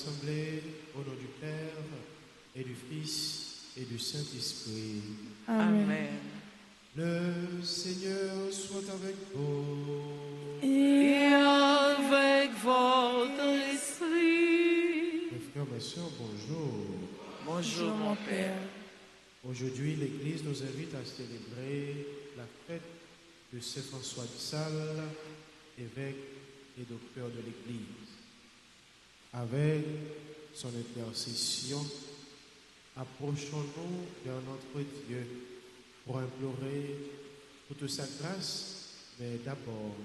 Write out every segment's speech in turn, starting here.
rassemblés au nom du Père et du Fils et du Saint-Esprit. Amen. Le Seigneur soit avec vous. Et avec votre esprit. Mes frères, mes sœurs, bonjour. Bonjour mon Père. Aujourd'hui, l'Église nous invite à célébrer la fête de Saint François de Sales, évêque et docteur de l'Église. Avec son intercession, approchons-nous vers notre Dieu pour implorer toute sa grâce, mais d'abord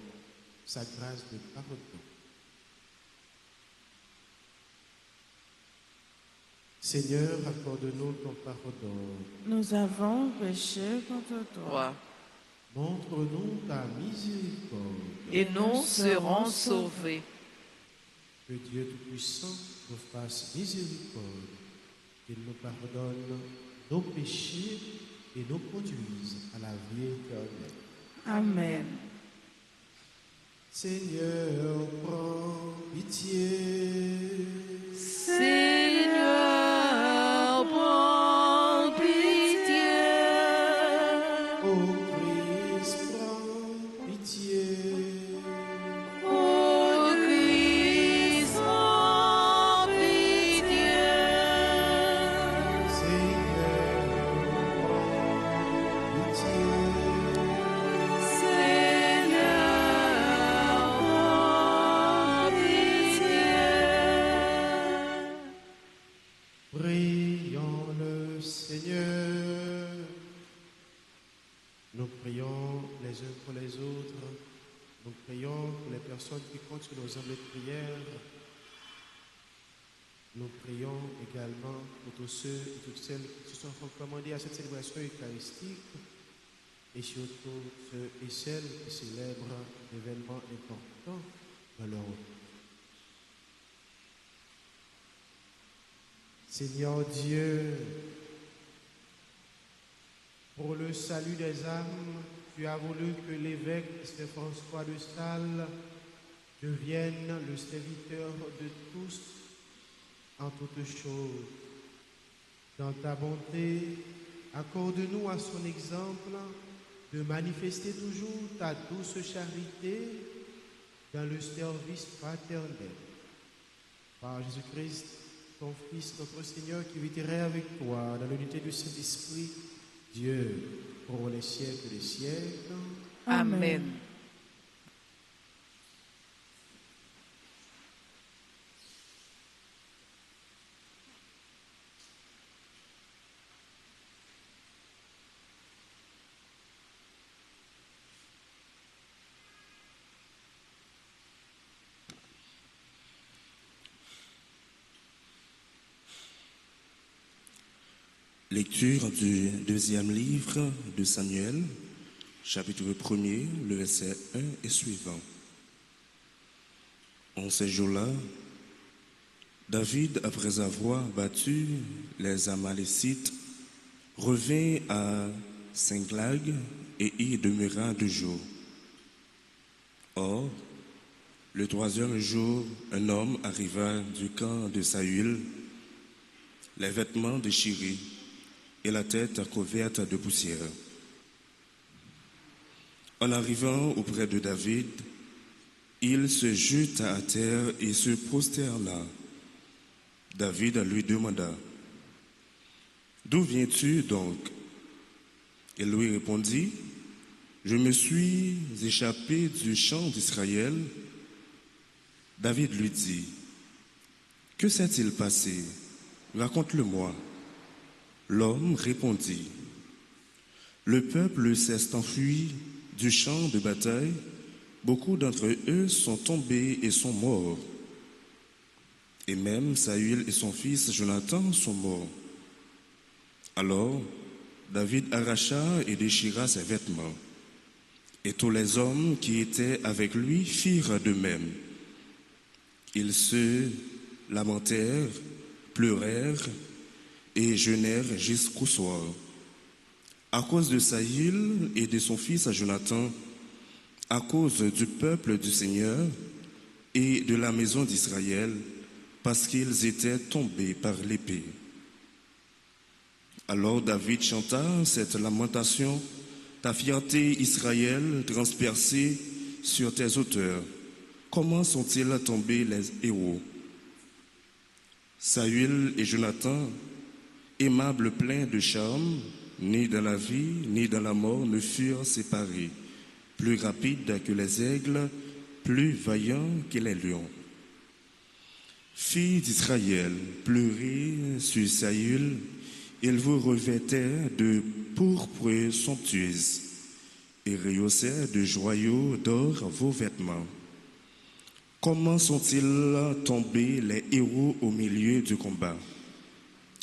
sa grâce de pardon. Seigneur, accorde-nous ton pardon. Nous avons péché contre toi. Montre-nous ta miséricorde. Et nous serons sauvés. Que Dieu Tout-Puissant nous fasse miséricorde, qu'il nous pardonne nos péchés et nous conduise à la vie éternelle. Amen. Seigneur, prends pitié. Seigneur, prends pitié. Ô Christ, prends pitié. Ô Christ, prends pitié. Seigneur, prends pitié. Seigneur, prends pitié. Prions le Seigneur. Nous prions les uns pour les autres. Nous prions pour les personnes qui comptent sur nos âmes de prière. Nous prions également pour tous ceux et toutes celles qui se sont recommandés à cette célébration eucharistique et surtout ceux et celles qui célèbrent d'événements importants dans leur vie. Seigneur Dieu, pour le salut des âmes, tu as voulu que l'évêque Saint François de Sales devienne le serviteur de tous en toutes choses. Dans ta bonté, accorde-nous à son exemple de manifester toujours ta douce charité dans le service fraternel. Par Jésus-Christ, ton Fils, notre Seigneur, qui vivrait avec toi dans l'unité du Saint-Esprit, Dieu, pour les siècles des siècles. Amen. Lecture du deuxième livre de Samuel, chapitre 1er, le verset 1 et suivant. En ces jours-là, David, après avoir battu les Amalécites, revint à Singlag et y demeura 2 jours. Or, le 3e jour, un homme arriva du camp de Saül, les vêtements déchirés et la tête couverte de poussière. En arrivant auprès de David, il se jeta à terre et se prosterna. David lui demanda: « D'où viens-tu donc ?» Il lui répondit: « Je me suis échappé du champ d'Israël. » David lui dit: « Que s'est-il passé? Raconte-le-moi. » L'homme répondit: « Le peuple s'est enfui du champ de bataille. Beaucoup d'entre eux sont tombés et sont morts. Et même Saül et son fils Jonathan sont morts. » Alors David arracha et déchira ses vêtements. Et tous les hommes qui étaient avec lui firent de même. Ils se lamentèrent, pleurèrent et jeûnèrent jusqu'au soir. À cause de Saül et de son fils Jonathan, à cause du peuple du Seigneur et de la maison d'Israël, parce qu'ils étaient tombés par l'épée. Alors David chanta cette lamentation, ta fierté, Israël, transpercée sur tes auteurs. Comment sont-ils tombés les héros? Saül et Jonathan, aimables pleins de charme, ni dans la vie, ni dans la mort, ne furent séparés, plus rapides que les aigles, plus vaillants que les lions. Filles d'Israël, pleurez sur Saül, il vous revêtait de pourpre somptueuse et rehaussait de joyaux d'or vos vêtements. Comment sont-ils tombés les héros au milieu du combat?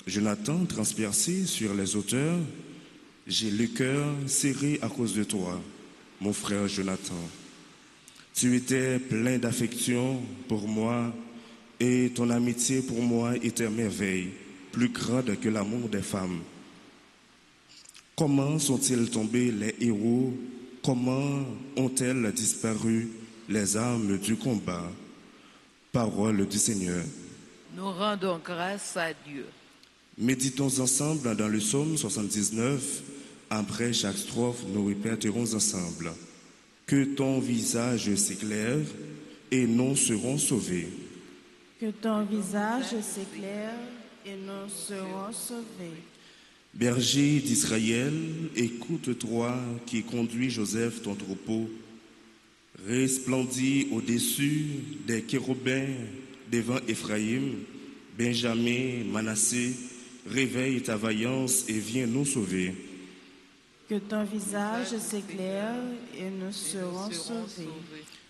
Jonathan, transpercé sur les auteurs, j'ai le cœur serré à cause de toi, mon frère Jonathan. Tu étais plein d'affection pour moi et ton amitié pour moi était merveille, plus grande que l'amour des femmes. Comment sont-ils tombés les héros? Comment ont-elles disparu les armes du combat? Parole du Seigneur. Nous rendons grâce à Dieu. Méditons ensemble dans le psaume 79. Après chaque strophe, nous répéterons ensemble. Que ton visage s'éclaire et nous serons sauvés. Que ton visage s'éclaire et nous serons sauvés. Berger d'Israël, écoute-toi qui conduis Joseph ton troupeau. Resplendis au-dessus des chérubins devant Éphraïm, Benjamin, Manassé, réveille ta vaillance et viens nous sauver. Que ton visage s'éclaire et nous serons sauvés.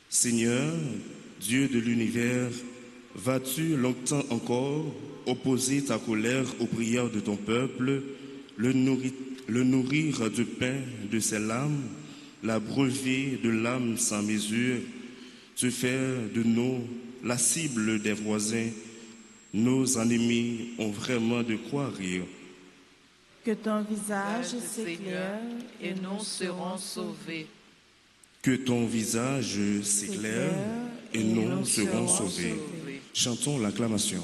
Seigneur, Dieu de l'univers, vas-tu longtemps encore opposer ta colère aux prières de ton peuple, le nourrir de pain de ses larmes, l'abreuver de l'âme sans mesure, te faire de nous la cible des voisins? Nos ennemis ont vraiment de quoi rire. Que ton visage s'éclaire et nous serons sauvés. Que ton visage s'éclaire et nous serons sauvés. Chantons l'acclamation.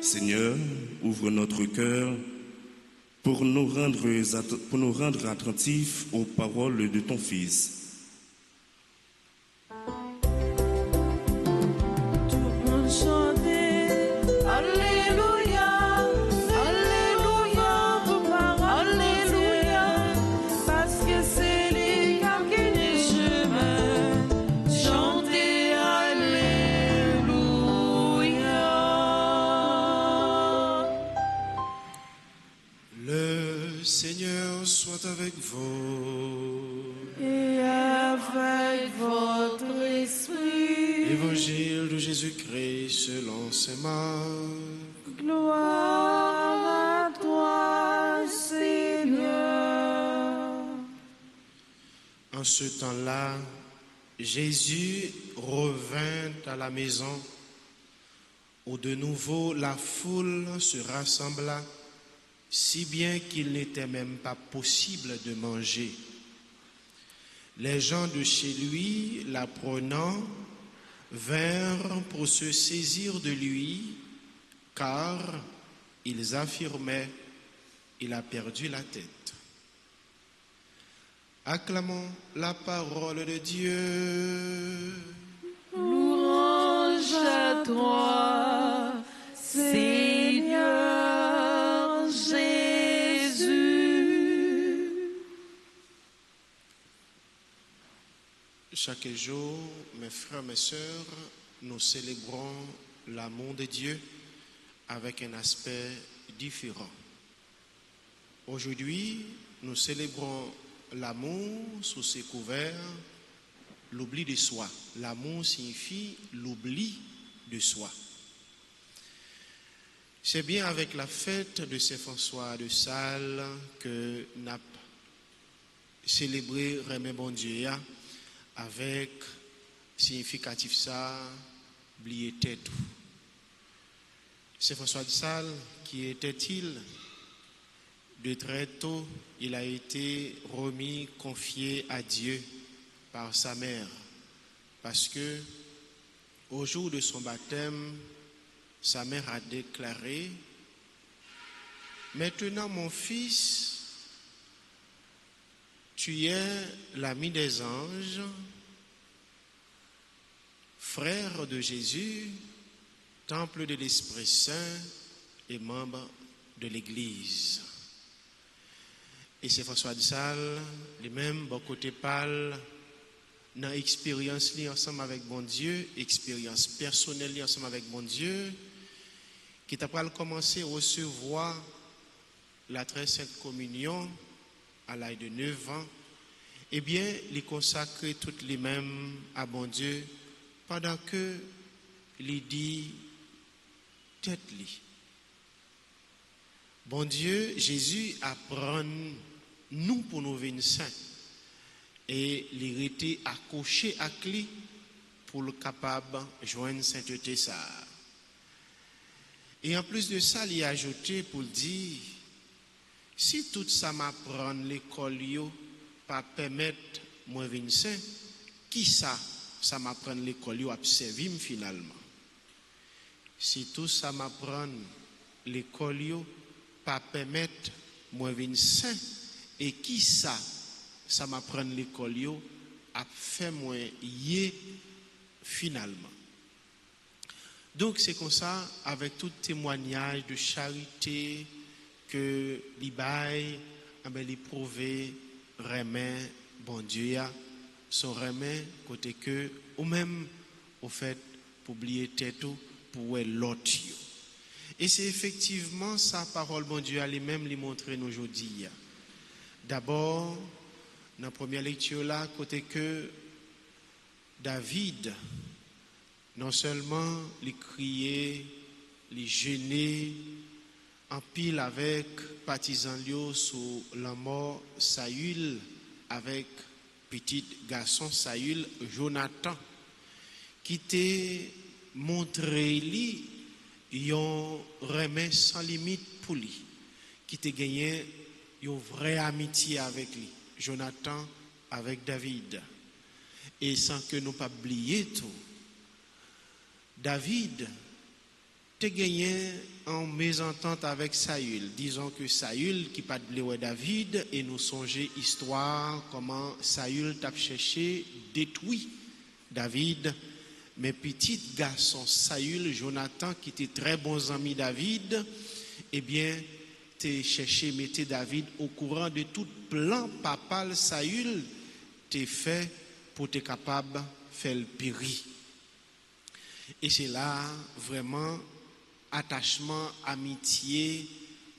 Seigneur, ouvre notre cœur pour nous rendre attentifs aux paroles de ton Fils. Seigneur soit avec vous. Et avec votre esprit. Évangile de Jésus-Christ selon saint Marc. Gloire à toi, Seigneur. En ce temps-là, Jésus revint à la maison où de nouveau la foule se rassembla, si bien qu'il n'était même pas possible de manger. Les gens de chez lui, l'apprenant, vinrent pour se saisir de lui, car ils affirmaient, il a perdu la tête. Acclamons la parole de Dieu. Louange à toi, Seigneur Jésus. Chaque jour, mes frères, mes sœurs, nous célébrons l'amour de Dieu avec un aspect différent. Aujourd'hui, nous célébrons l'amour sous ses couverts, l'oubli de soi. L'amour signifie l'oubli de soi. C'est bien avec la fête de Saint-François de Sales que nous avons célébré Remet Bon Dieu avec significatif ça, oublier tête. Saint-François de Sales, qui était-il? De très tôt, il a été remis, confié à Dieu par sa mère, parce que au jour de son baptême, sa mère a déclaré: maintenant mon fils, tu es l'ami des anges, frère de Jésus, temple de l'Esprit Saint et membre de l'Église. Et c'est François de Sales, lui-même, bon côté parle, dans l'expérience ensemble avec bon Dieu, expérience personnelle ensemble avec bon Dieu, qui t'a pas commencé à recevoir la très sainte communion à l'âge de 9 ans, eh bien, il consacre toutes les mêmes à bon Dieu pendant que il dit tête li. Bon Dieu, Jésus apprend nous pour nous venir saints et il était accroché à lui pour le capable de joindre sainteté ça. Et en plus de ça, il a ajouté pour dire: si tout ça m'apprend l'école yo pas permettre moi venir saint, qui ça m'apprend l'école yo a servi finalement. Si tout ça m'apprend l'école yo pas permettre moi venir saint, et qui ça m'apprend l'école yo a fait moi yé finalement. Donc c'est comme ça, avec tout témoignage de charité que l'Ibaï a prouvé remet bon Dieu son remet côté que ou même au fait pour oublier tête pour l'autre. Et c'est effectivement sa parole bon Dieu lui-même lui montrer nous aujourd'hui. D'abord dans la première lecture là côté que David non seulement les crier, les gêner en pile avec partisan sous la mort Saül avec petit garçon Saül Jonathan qui t'a montré lui yon remet sans limite pour lui qui t'a gagné une vraie amitié avec lui Jonathan avec David et sans que nous pas oublier tout David te gagné en mésentente avec Saül. Disons que Saül qui pas de David et nous songer histoire comment Saül t'a cherché détruit David. Mais petit garçon Saül Jonathan qui était très bon ami David, eh bien t'es cherché mettre David au courant de tout plan papal Saül t'es fait pour être capable de faire le périr. Et c'est là vraiment attachement, amitié,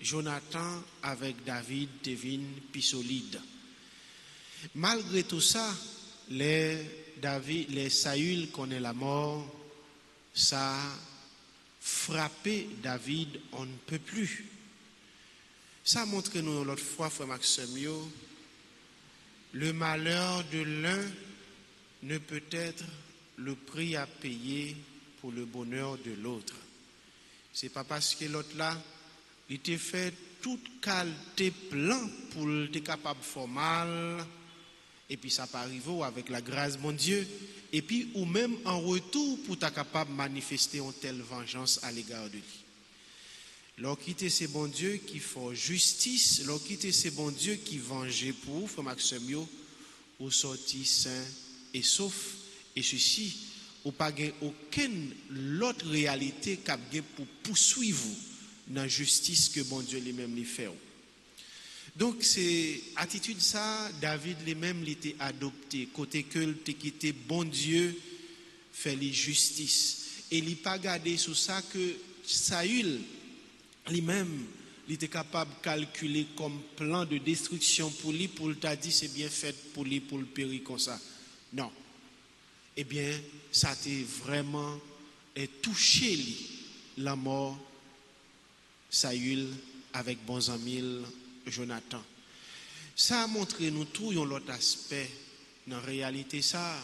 Jonathan avec David devient plus solide. Malgré tout ça, les Saül connaît la mort, ça a frappé David, on ne peut plus. Ça montre nous l'autre fois, frère Maxime, le malheur de l'un ne peut être le prix à payer pour le bonheur de l'autre. C'est pas parce que l'autre là, il t'a fait toute qualité plan pour être capable de faire mal, et puis ça peut arriver avec la grâce de mon Dieu, et puis ou même en retour pour être capable de manifester une telle vengeance à l'égard de lui. Lorsqu'il c'est bon Dieu qui fait justice, lorsqu'il c'est bon Dieu qui venge pour vous, frère Maxime, ou sorti sain et sauf, et ceci, ou pas aucune autre réalité qu'a pour poursuivre dans la justice que bon Dieu lui-même lui fait. Donc c'est attitude ça David lui-même l'était adopté côté que il quitté bon Dieu fait les justice et il pas gardé sur ça que Saül lui-même il était capable de calculer comme plan de destruction pour lui pour le t'a dit c'est bien fait pour lui pour le périr comme ça. Non. Eh bien, ça a été vraiment est touché la mort Saül avec bon ami Jonathan. Ça a montré nous tout l'autre aspect dans la réalité ça.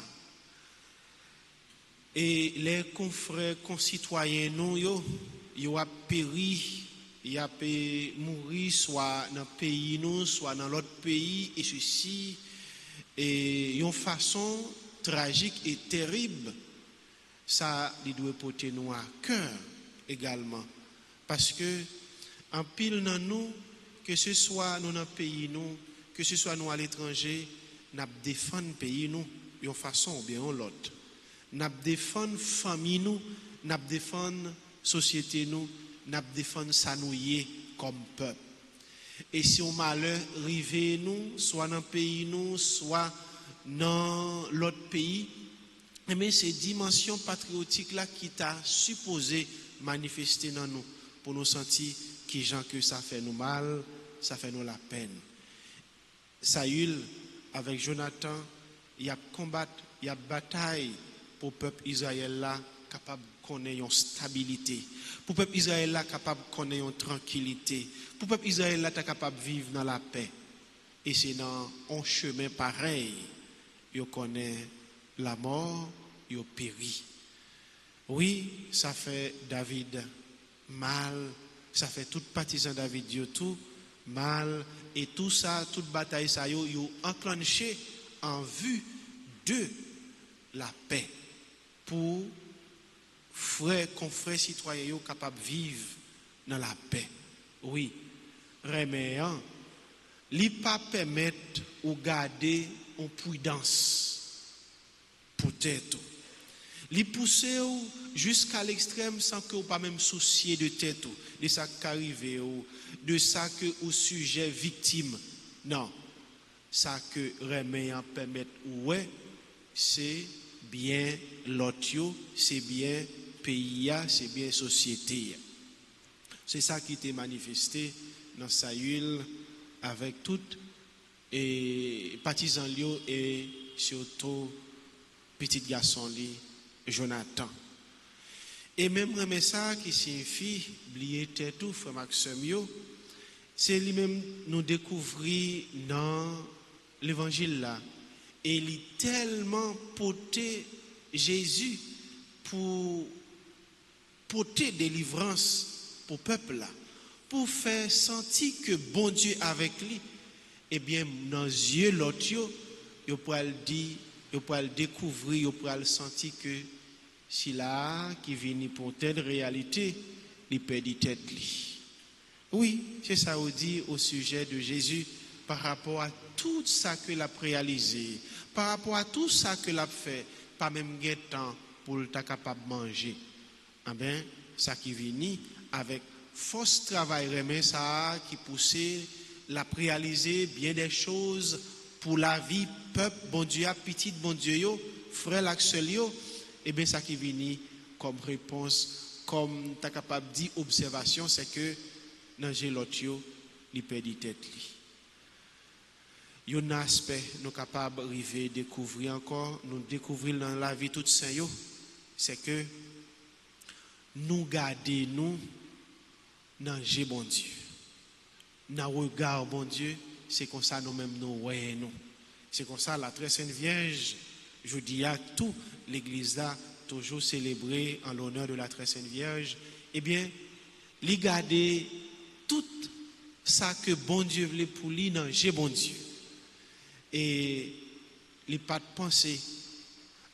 Et les confrères concitoyens nous yo a péri, y a mourir soit dans le pays nous, soit dans l'autre pays et ceci et une façon tragique et terrible. Ça il doit porter nous à cœur également parce que en pile dans nous, que ce soit nous dans le pays nous, que ce soit nous à l'étranger, nous défendons le pays nous d'une façon ou bien l'autre. Nous défendons la famille nous, nous défendons la société nous, nous défendons ça nous comme peuple. Et si on malheur arrive nous, soit dans le pays nous, soit dans l'autre pays, mais c'est dimension patriotique là qui t'a supposé manifester dans nous pour nous sentir qui gens que ça fait nous mal, ça fait nous la peine. Saül avec Jonathan, il y a combat, il y a bataille pour le peuple Israël là capable de connaître une stabilité, pour le peuple Israël là capable de connaître une tranquillité, pour le peuple Israël là capable de vivre dans la paix. Et c'est dans un chemin pareil, il connaît la mort, il périt. Oui, ça fait David mal, ça fait tout partisan David tout mal, et tout ça, toute bataille ça yo enclenché en vue de la paix pour frères confrères citoyens yo capable vivre dans la paix. Oui, reméant li pas permettre ou garder en prudence pour tête. Li pousser jusqu'à l'extrême sans que ou pas même soucier de tête de ça qui arrive ou de ça que au sujet victime. Non, ça que reméant permettre ouais, c'est bien l'autre, c'est bien pays, c'est bien société. C'est ça qui était manifesté dans Saül avec toutes et partisans et surtout petit garçon li Jonathan. Et même ça qui signifie oublier tout frère Maxime yo, c'est lui-même nous découvrir dans l'évangile là et il est tellement porté Jésus pour porter délivrance pour peuple là, pour faire sentir que bon Dieu avec lui, eh bien dans les yeux l'autre yo pourra le dire, yo pourra le découvrir, yo pourra le sentir que si là qui vient pour telle réalité, il perd tête li. Oui, c'est ça on dit au sujet de Jésus par rapport à tout ça que l'a réalisé, par rapport à tout ça que l'a fait, pas même gain temps pour le capable manger. Ah ben ça qui vient avec force travail remet ça qui poussait l'a réaliser bien des choses pour la vie peuple bon Dieu petit bon Dieu yo frère l'axel yo et bien ça qui vient comme réponse comme tu capable dire observation c'est que dans l'autre yo li perdi tête li. Un aspect nous capable arriver découvrir encore nous découvrir dans la vie toute saint yo c'est que nous garder nous dans Dieu bon Dieu. Dans regard bon Dieu, c'est comme ça nous-mêmes nous voyons nous. C'est comme ça la très sainte Vierge, je dis à tout l'église là toujours célébrée en l'honneur de la très sainte Vierge, eh bien, li garder tout ça que bon Dieu voulait pour lui dans Dieu bon Dieu. Et li pas de penser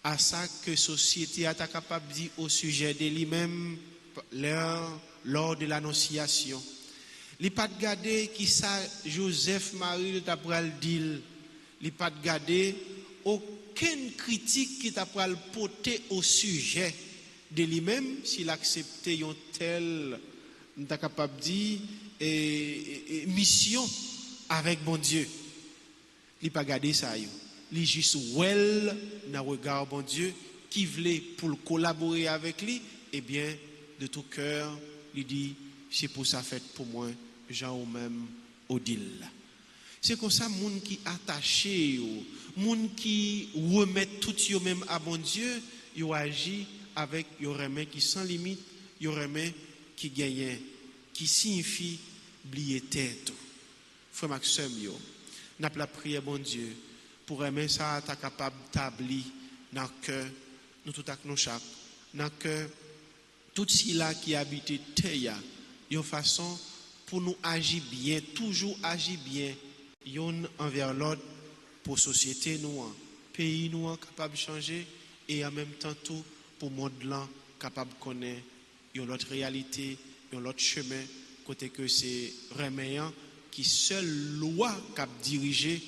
à ça que société est capable de dire au sujet de lui-même lors de l'annonciation. Il pas de garder qui ça Joseph Marie de Tabral dit, il pas de garder aucune critique qui t'a pral porter au sujet de lui-même s'il acceptait une telle t'as capable dire mission avec bon Dieu. Il pas garder ça yo. Il juste well dans regard bon Dieu qui voulait pour collaborer avec lui et bien de tout cœur il dit c'est pour ça fait pour moi Jean ou même Odile. C'est comme ça moun qui attaché yo, moun qui remet tout yo même à bon Dieu, yo agit avec Yoreme qui sans limite, Yoreme qui gagne, qui signifie oublier tête. Frère Maxime, n'a pas la prière, bon Dieu, pour aimer ça, tu es capable d'établir dans le cœur, nous tout à nos chaque, dans le cœur, tout ce là qui habite terre, une façon pour nous agir bien, toujours agir bien, yon envers l'autre, pour société nous, pays nous capable de changer et en même temps tout pour monde là capable de connaître une autre réalité, un autre chemin, côté que c'est reméant qui seule loi cap diriger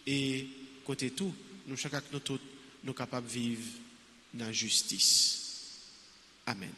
et côté tout, nous chacun nous tous nous capables de vivre dans la justice. Amen.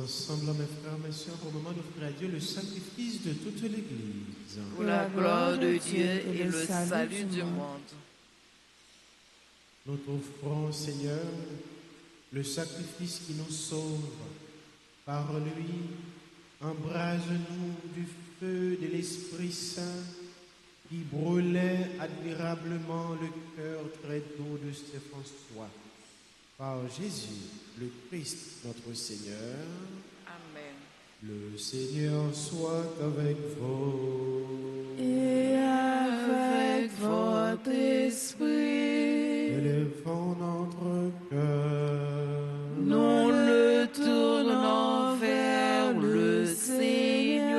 Ensemble, mes frères, mes sœurs, au moment d'offrir à Dieu le sacrifice de toute l'Église. Pour la gloire de Dieu et le salut du monde. Nous t'offrons, Seigneur, le sacrifice qui nous sauve. Par lui, embrase-nous du feu de l'Esprit Saint qui brûlait admirablement le cœur très doux de Saint-François. Par Jésus, le Christ, notre Seigneur. Amen. Le Seigneur soit avec vous. Et avec votre esprit. Élevons notre cœur. Nous le tournons vers le Seigneur.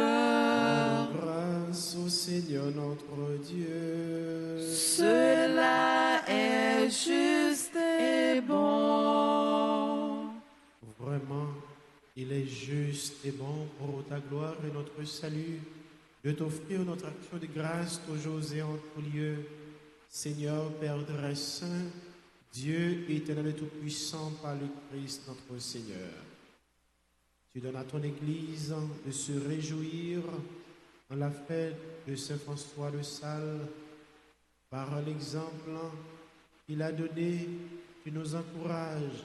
Rendons grâce au Seigneur notre Dieu. Cela est juste et bon. Vraiment, il est juste et bon pour ta gloire et notre salut de t'offrir notre action de grâce toujours et en tout lieu. Seigneur, Père très saint, Dieu éternel et tout-puissant par le Christ notre Seigneur. Tu donnes à ton Église de se réjouir en la fête de Saint François de Sales. Par l'exemple qu'il a donné, tu nous encourages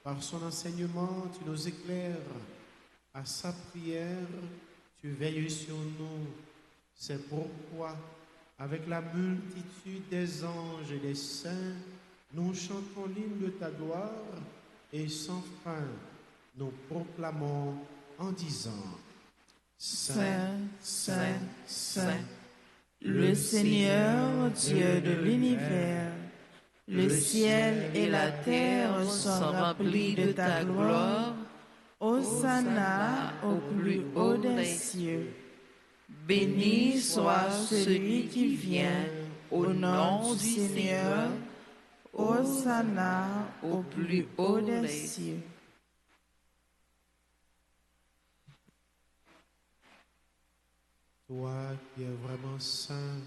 Par son enseignement, tu nous éclaires. À sa prière, tu veilles sur nous. C'est pourquoi, avec la multitude des anges et des saints, nous chantons l'hymne de ta gloire et sans fin, nous proclamons en disant: Saint, Saint, Saint, le Seigneur Dieu de l'univers, le ciel et la terre sont remplis de ta gloire. Hosanna au plus haut des cieux. Béni soit celui qui vient au nom du Seigneur. Hosanna au plus haut des cieux. Toi qui es vraiment saint,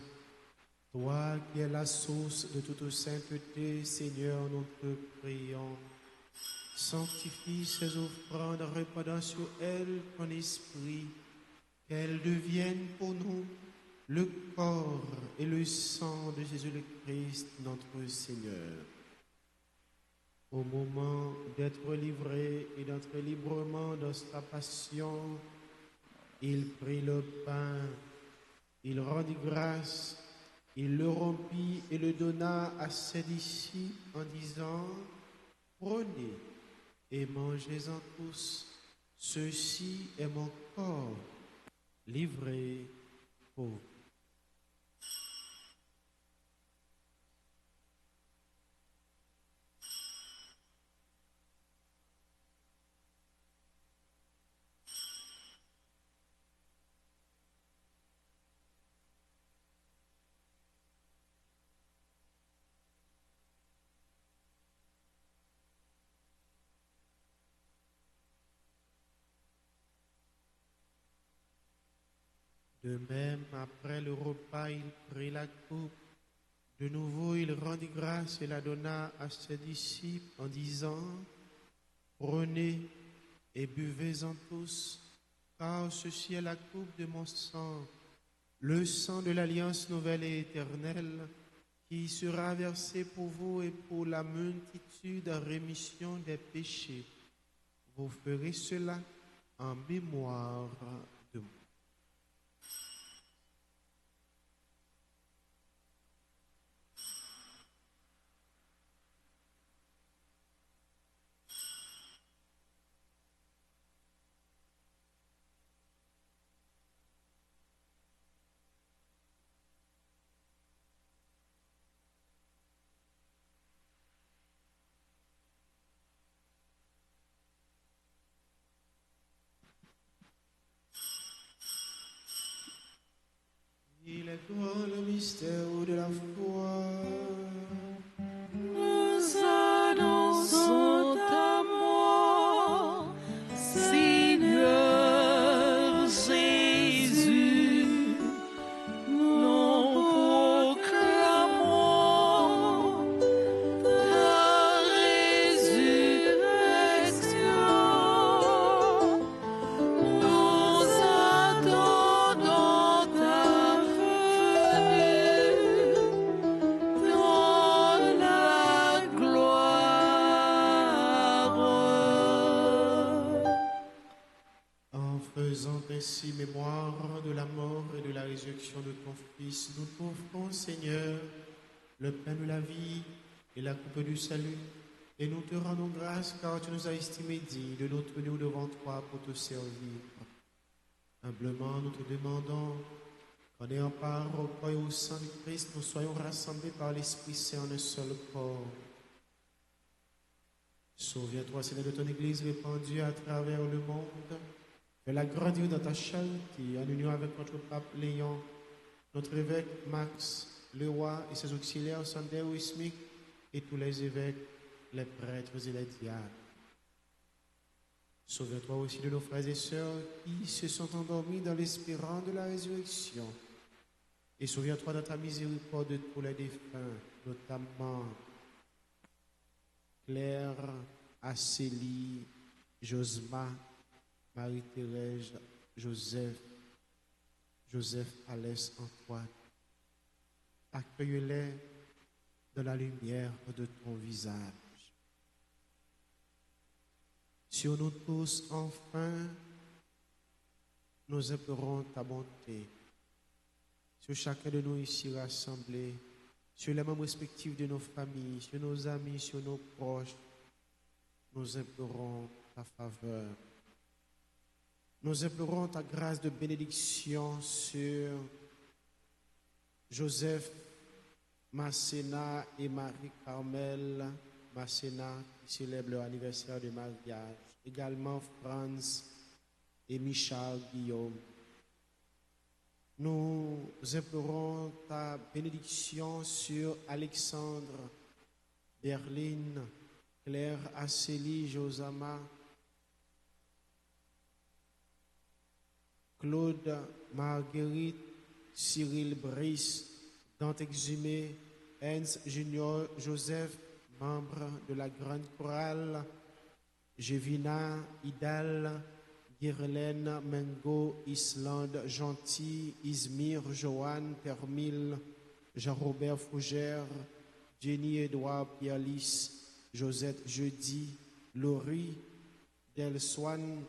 toi qui es la source de toute sainteté, Seigneur, nous te prions. Sanctifie ces offrandes, répandant sur elles ton esprit, qu'elles deviennent pour nous le corps et le sang de Jésus le Christ, notre Seigneur. Au moment d'être livré et d'entrer librement dans sa passion, il prit le pain, il rendit grâce, il le rompit et le donna à ses disciples en disant: prenez et mangez-en tous, ceci est mon corps, livré pour vous. De même, après le repas, il prit la coupe. De nouveau, il rendit grâce et la donna à ses disciples en disant: prenez et buvez-en tous, car ceci est la coupe de mon sang, le sang de l'alliance nouvelle et éternelle, qui sera versé pour vous et pour la multitude en rémission des péchés. Vous ferez cela en mémoire de moi. Il est grand le mystère de la foi. Nous annonçons ta mort, Seigneur Jésus. Nous proclamons ta résurrection. Nous attendons ta venue dans la gloire. En faisant ainsi mémoire de la mort et de la résurrection de ton Fils, nous t'offrons, Seigneur, le pain de la vie et la coupe du salut, et nous te rendons grâce car tu nous as estimés dignes de nous tenir devant toi pour te servir. Humblement, nous te demandons qu'en ayant part au corps et au sang du Christ, nous soyons rassemblés par l'Esprit Saint en un seul corps. Souviens-toi, Seigneur, de ton Église répandue à travers le monde. Fais-la grandir dans ta charité, en union avec notre pape Léon, notre évêque Max, le roi et ses auxiliaires Sander Wismik, et tous les évêques, les prêtres et les diacres. Souviens-toi aussi de nos frères et sœurs qui se sont endormis dans l'espérance de la résurrection. Et souviens-toi de ta miséricorde de tous les défunts, notamment Claire, Acélie, Josma, Marie-Thérèse, Joseph Alès Antoine. Accueille-les dans la lumière de ton visage. Sur nous tous, enfin, nous implorons ta bonté. Sur chacun de nous ici rassemblés, sur les membres respectifs de nos familles, sur nos amis, sur nos proches, nous implorons ta faveur. Nous implorons ta grâce de bénédiction sur Joseph Masséna et Marie-Carmel Masséna qui célèbrent leur anniversaire de mariage. Également Franz et Michel Guillaume. Nous implorons ta bénédiction sur Alexandre, Berline, Claire Asseli, Josama, Claude Marguerite, Cyril Brice, Dante Exhumé, Ernst Junior Joseph, membre de la Grande Chorale, Jevina Idal, Guirlaine Mengo, Islande Gentil, Izmir Joanne Termille, Jean-Robert Fougère, Jenny Edouard Pierlis, Josette Jeudi, Laurie Delswan,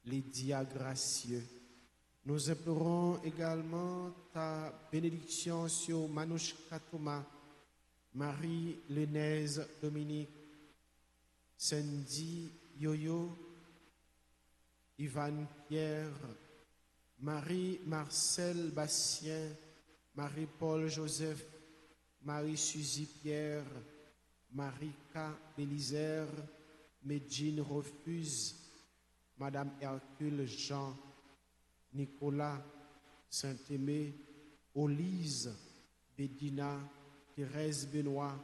Lydia Gracieux. Nous implorons également ta bénédiction sur Manouchka Thomas, Marie Lenaise Dominique, Sandy Yoyo, Ivan Pierre, Marie-Marcel Bastien, Marie-Paul Joseph, Marie-Suzy Pierre, Marika Bélisère, Medjine Refuse, Madame Hercule Jean, Nicolas Saint-Aimé, Olise Bédina, Thérèse Benoît,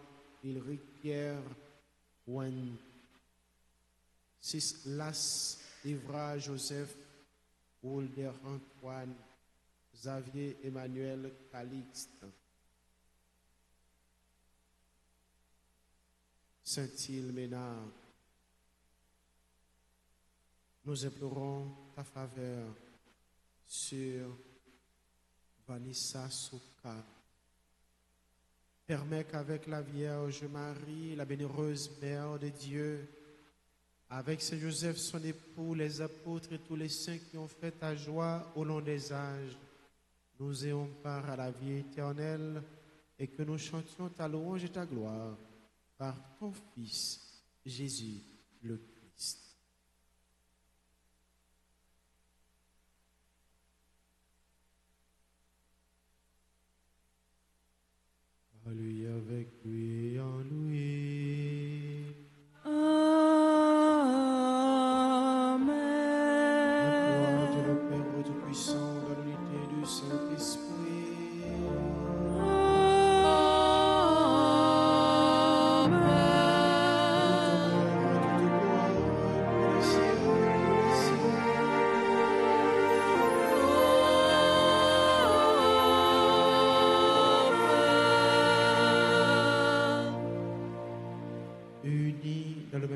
Ulrich Pierre, Wen, Cislas Evra Joseph, Holder Antoine, Xavier Emmanuel Calixte, Saint-Île Ménard. Nous implorons ta faveur sur Vanessa Souka. Permets qu'avec la Vierge Marie, la bienheureuse Mère de Dieu, avec Saint Joseph, son époux, les apôtres et tous les saints qui ont fait ta joie au long des âges, nous ayons part à la vie éternelle et que nous chantions ta louange et ta gloire par ton Fils, Jésus le Christ. À lui, avec lui et en lui. Amen. La gloire de le Père Tout-Puissant dans l'unité du Saint-Esprit.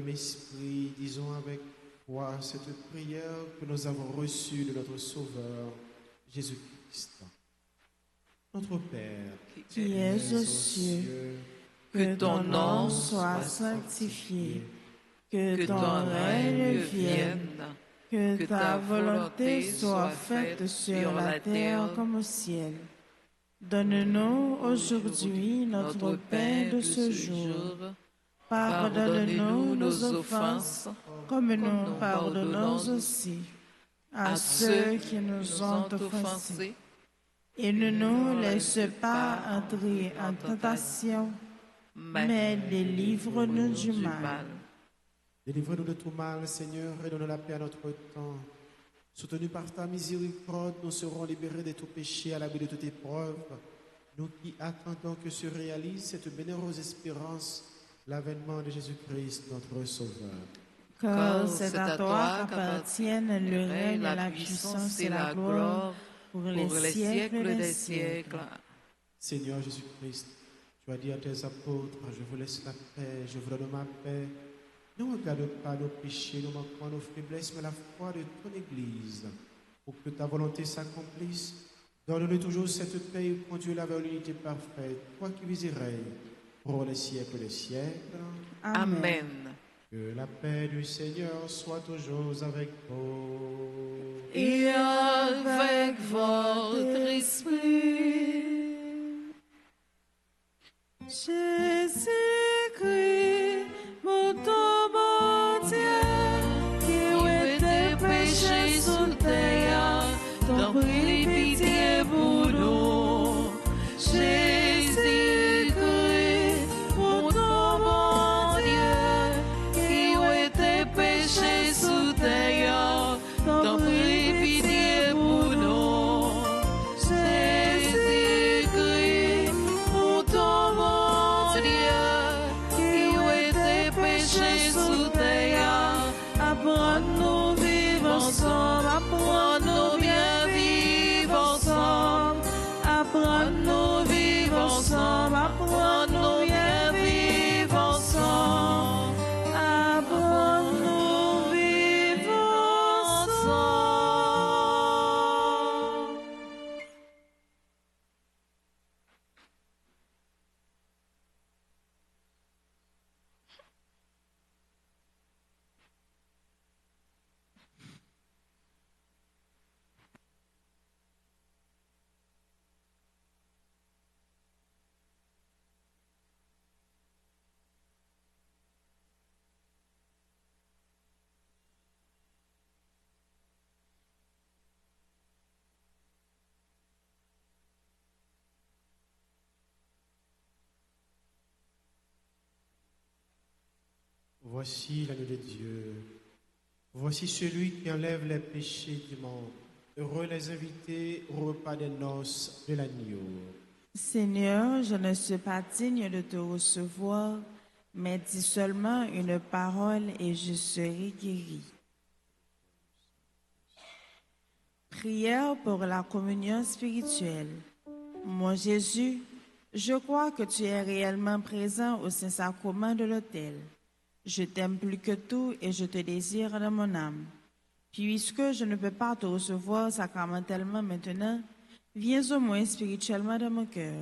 Esprit, disons avec foi cette prière que nous avons reçue de notre Sauveur, Jésus-Christ. Notre Père, qui es aux cieux, que ton nom soit sanctifié, que ton règne vienne, que ta volonté soit faite sur la terre comme au ciel. Donne-nous aujourd'hui notre pain de ce jour. Pardonne-nous nos offenses, comme nous pardonnons aussi à ceux qui nous ont offensés. Et ne nous laisse pas entrer en tentation, mais délivre-nous du mal. Délivre-nous de tout mal, Seigneur, et donne la paix à notre temps. Soutenus par ta miséricorde, nous serons libérés de tout péché à l'abri de toute épreuve. Nous qui attendons que se réalise cette bienheureuse espérance, l'avènement de Jésus-Christ, notre Sauveur. Car c'est à toi qu'appartiennent le règne, la puissance et la gloire pour les siècles des siècles. Seigneur Jésus-Christ, tu as dit à tes apôtres, je vous laisse la paix, je vous donne ma paix. Ne regarde pas nos péchés, nos manquements, nos faiblesses, mais la foi de ton Église. Pour que ta volonté s'accomplisse, donne-nous toujours cette paix et conduis-la vers l'unité parfaite, toi qui vis et règnes pour les siècles des siècles. Amen. Que la paix du Seigneur soit toujours avec vous. Et avec votre esprit. Jésus-Christ, mon bon Dieu, qui est tes péchés sous terre, ton prix pitié pour nous. Jésus-Christ, mon bon Dieu, qui est tes péchés sous terre, ton prix pitié pour nous. Jésus-Christ, mon bon Dieu, qui est tes péchés sous terre, apprends-nous vivre ensemble, apprends-nous bien vivre ensemble, apprends-nous vivre ensemble, apprends-nous bien vivre ensemble, apprends-nous vivre ensemble. Voici l'agneau de Dieu. Voici celui qui enlève les péchés du monde. Heureux les invités au repas des noces de l'agneau. Seigneur, je ne suis pas digne de te recevoir, mais dis seulement une parole et je serai guéri. Prière pour la communion spirituelle. Mon Jésus, je crois que tu es réellement présent au Saint-Sacrement de l'autel. Je t'aime plus que tout et je te désire dans mon âme. Puisque je ne peux pas te recevoir sacramentellement maintenant, viens au moins spirituellement dans mon cœur.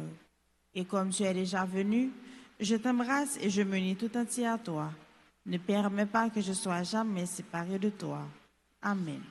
Et comme tu es déjà venu, je t'embrasse et je me lie tout entier à toi. Ne permets pas que je sois jamais séparé de toi. Amen.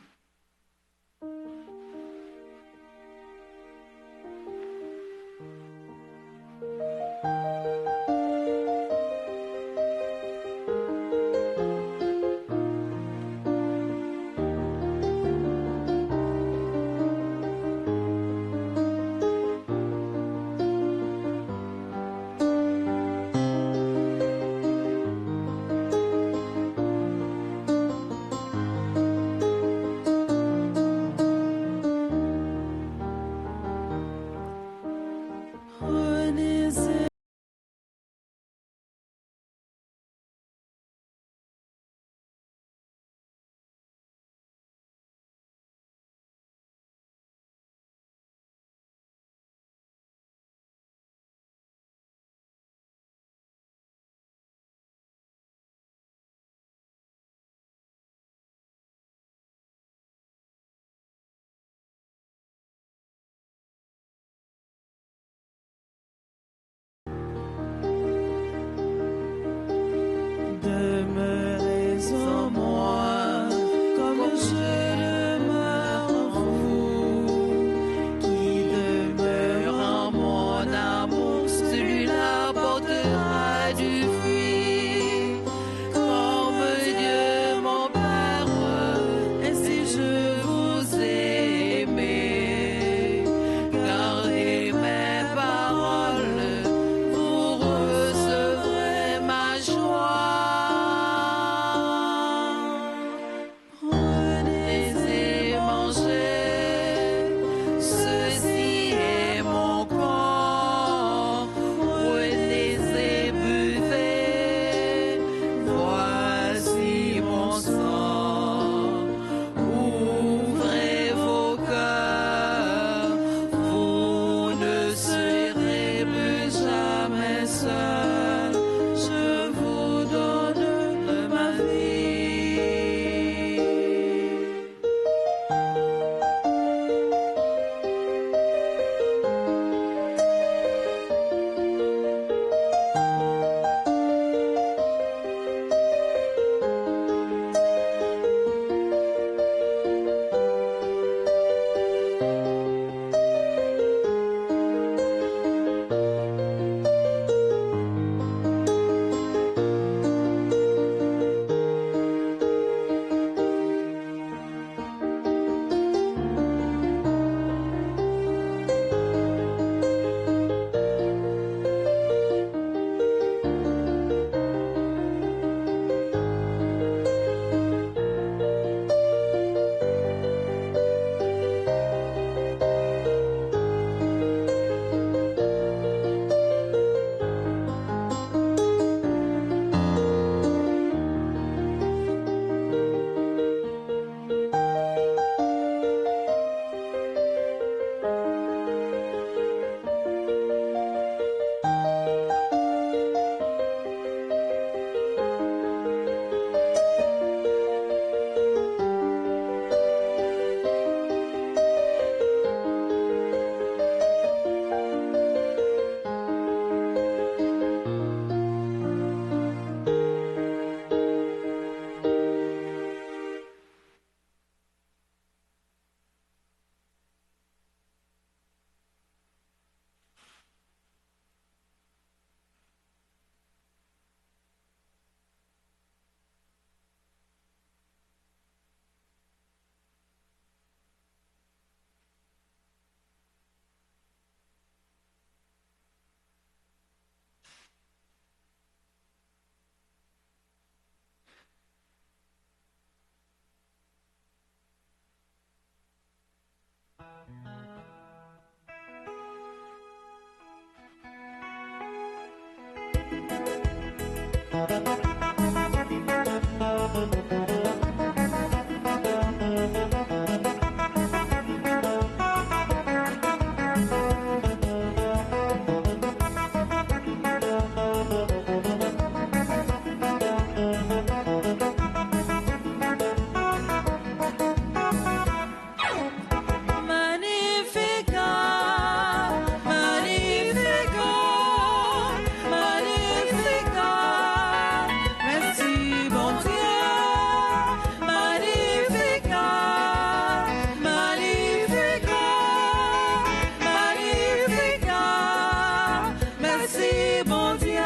bon Dieu.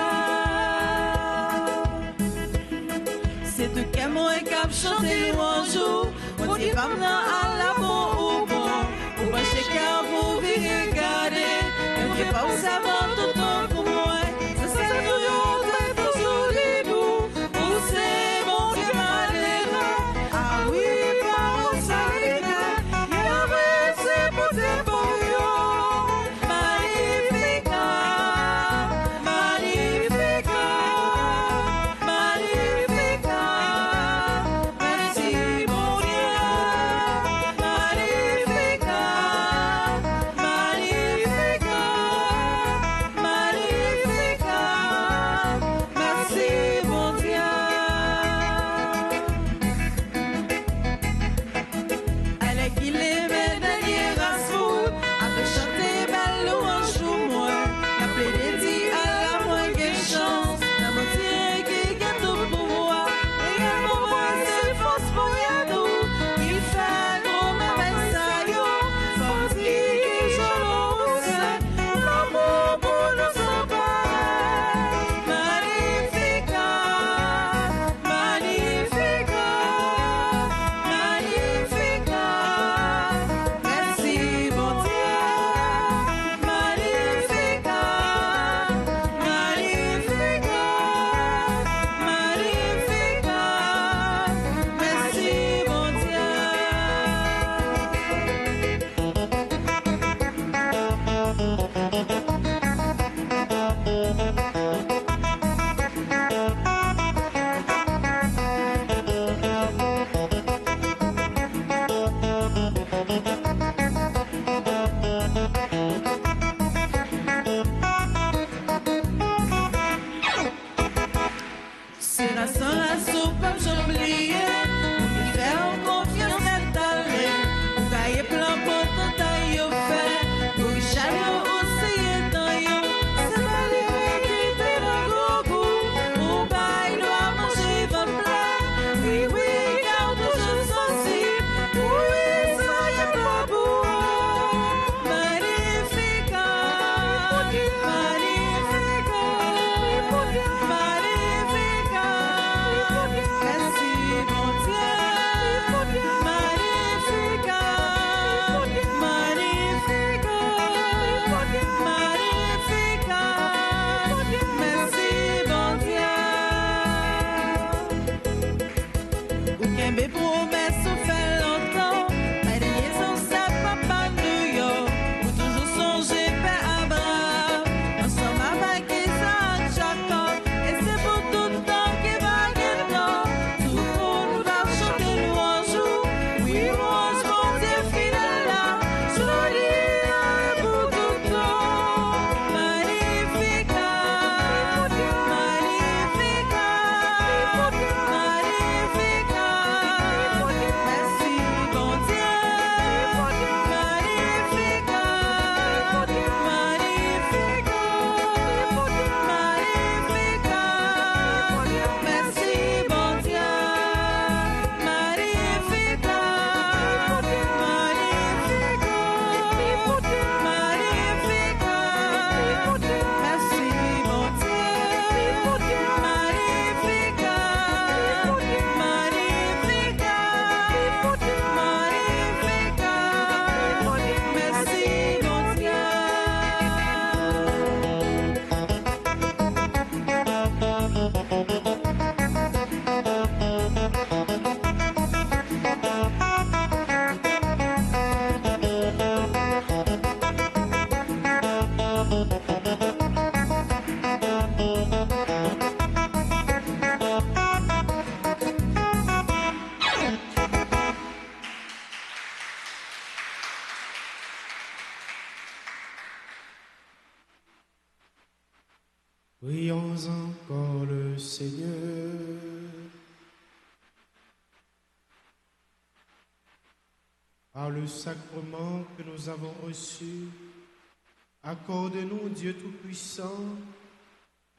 C'est tout qu'à moi cap chanter louange, on dit pas maintenant à la bon ou bon, ou pas chez car vous vivez regarder, on dit pas où ça va tout temps pour moi, ça c'est toujours très pour joli nous, où c'est bon Dieu malheureux, ah oui, par ça il y avait c'est pour tes bons. Prions encore le Seigneur. Par le sacrement que nous avons reçu, accorde-nous, Dieu Tout-Puissant,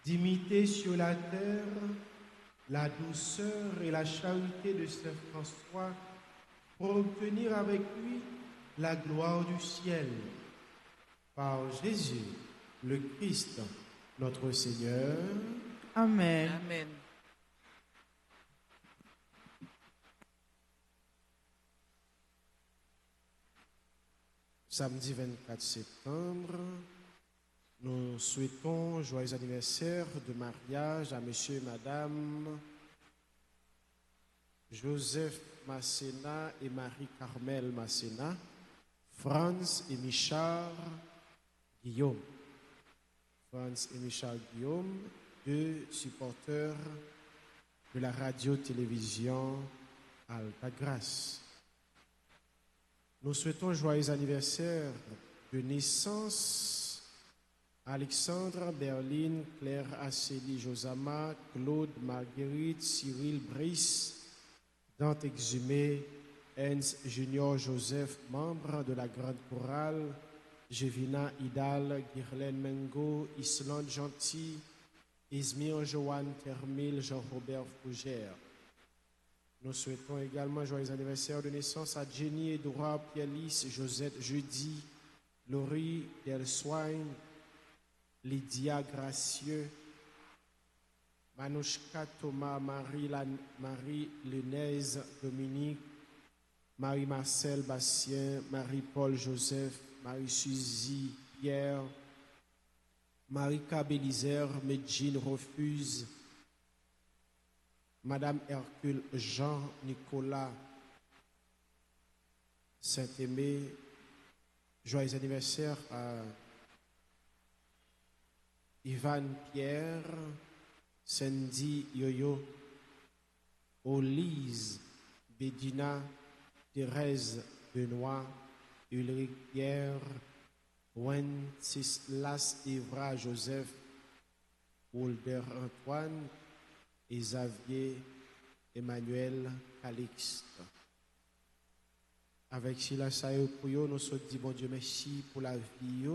d'imiter sur la terre la douceur et la charité de Saint François pour obtenir avec lui la gloire du ciel. Par Jésus, le Christ, Notre Seigneur. Amen. Amen. Samedi 24 septembre, nous souhaitons joyeux anniversaire de mariage à Monsieur et Madame Joseph Masséna et Marie-Carmel Masséna, Franz et Michard Guillaume. Franz et Michard Guillaume, deux supporters de la radio-télévision Alta Grace. Nous souhaitons joyeux anniversaire de naissance à Alexandre, Berline, Claire, Acélie, Josama, Claude, Marguerite, Cyril, Brice, Dante Exhumé, Hens Junior Joseph, membre de la Grande Chorale, Jevina Idal, Guirlaine Mengo, Islande Gentil, Izmir Joanne Termil, Jean-Robert Fougère. Nous souhaitons également joyeux anniversaire de naissance à Jenny Edouard, Pierre-Lys, Josette Jeudi, Laurie Delswine, Lydia Gracieux, Manouchka Thomas, Marie Lenaise Dominique, Marie-Marcel Bastien, Marie-Paul Joseph, Marie-Suzy Pierre, Marika Bélizer, Medjine Refuse, Madame Hercule Jean-Nicolas Saint-Aimé, joyeux anniversaire à Ivan Pierre, Sandy Yoyo, Olise Bédina, Thérèse Benoît, Ulrich Pierre, Wenceslas Evra Joseph, Holder Antoine, et Xavier Emmanuel Calixte. Avec Sila Sayo Pouyo, nous sommes dit bon Dieu merci pour la vie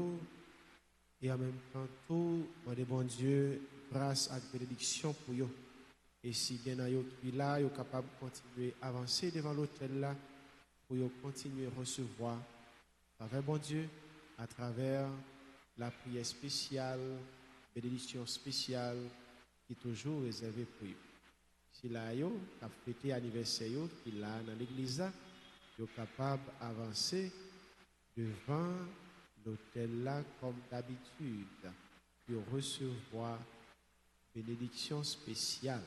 et en même temps tout, bon Dieu grâce à la bénédiction pour eux. Et si bien yo qui là, yo capable de continuer à avancer devant l'autel là pour yo continuer à recevoir avec bon Dieu à travers la prière spéciale, bénédiction spéciale qui est toujours réservé pour eux. Si là, yo a fêté l'anniversaire qui là dans l'église, yo capable d'avancer devant l'autel là comme d'habitude pour recevoir bénédiction spéciale.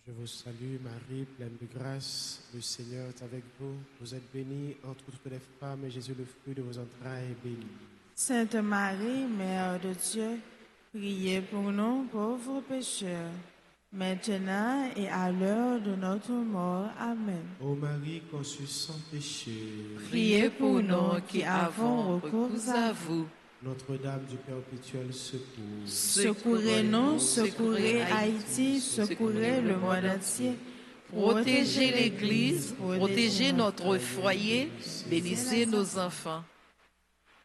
Je vous salue Marie, pleine de grâce, le Seigneur est avec vous. Vous êtes bénie entre toutes les femmes et Jésus, le fruit de vos entrailles, est béni. Sainte Marie, Mère de Dieu, priez pour nous pauvres pécheurs, maintenant et à l'heure de notre mort. Amen. Ô Marie, conçue sans péché, priez pour nous qui avons recours à vous. Notre-Dame du perpétuel secours, Secourez-nous, secourez Haïti, secourez le monde entier. Protégez l'Église, protégez notre foyer, bénissez nos enfants.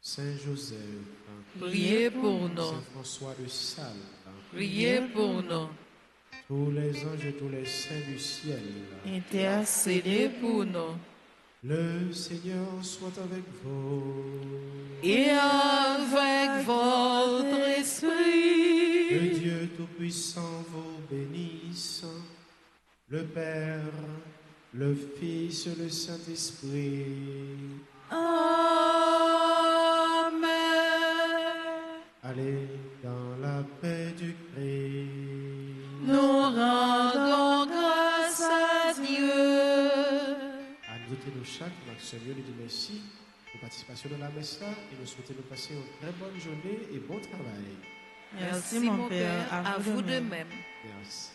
Saint Joseph, Priez pour nous, Saint François de Sales, priez pour nous, tous les anges et tous les saints du ciel, intercédez pour nous. le Seigneur soit avec vous. Et avec votre Que esprit, Dieu Tout-Puissant vous bénisse, le Père, le Fils et le Saint-Esprit. Amen. Allez dans la paix du Christ. Nous rendons grâce à Dieu. À nous autres, nous chaque, notre Seigneur, nous dit merci pour la participation de la messe là et nous souhaitons nous passer une très bonne journée et bon travail. Merci mon Père, à vous de même. Merci.